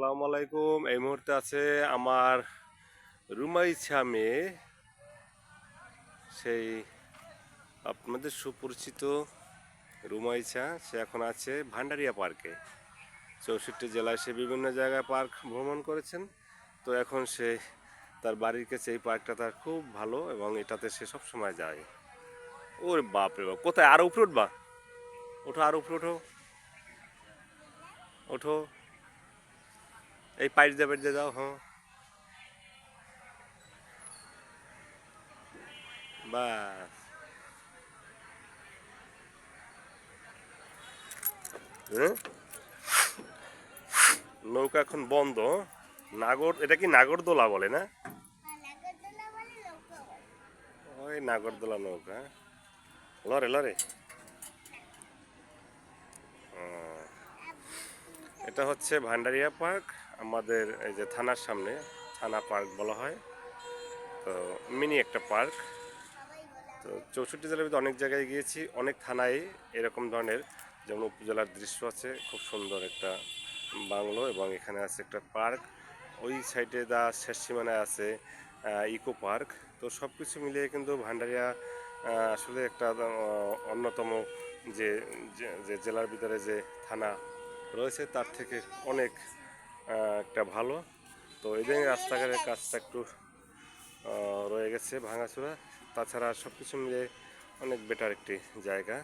আসসালামু আলাইকুম। এই মুহূর্তে আছে আমার রুমাইছা মেয়ে, সেই আপনাদের সুপরিচিত রুমাইছা। সে এখন আছে ভান্ডারিয়া পার্কে। 64 জেলায় সে বিভিন্ন জায়গায় পার্ক ভ্রমণ করেছেন। তো এখন সে তার বাড়ির কাছে এই পার্কটা তার খুব ভালো এবং এটাতে সে সবসময় যায়। ওরে বাপ রে বাপ, কোথায় আরো উপরে উঠবা? ওঠো, আরো উপরে ওঠো, ওঠো। এই পাইট দিয়ে যাও। হ্যাঁ, বাস। হ্যাঁ, নৌকা এখন বন্ধ। এটা কি নাগরদোলা বলে না? ওই নাগরদোলা নৌকা। লরে লরে। এটা হচ্ছে ভান্ডারিয়া পার্ক, আমাদের এই যে থানার সামনে। থানা পার্ক বলা হয়। তো মিনি একটা পার্ক। তো 64 জেলার ভিতরে অনেক জায়গায় গিয়েছি, অনেক থানায় এরকম ধরনের, যেমন উপজেলার দৃশ্য আছে, খুব সুন্দর একটা বাংলো, এবং এখানে আছে একটা পার্ক। ওই সাইডে শেষ সীমানায় আছে ইকো পার্ক। তো সব কিছু মিলিয়ে কিন্তু ভান্ডারিয়া আসলে একটা অন্যতম যে যে জেলার ভিতরে যে থানা রয়েছে তার থেকে অনেক একটা ভালো। তো এই যে রাস্তাঘাটের কাজটা একটু রয়ে গেছে ভাঙাচোরা, তাছাড়া সব কিছু মিলে অনেক বেটার একটি জায়গা।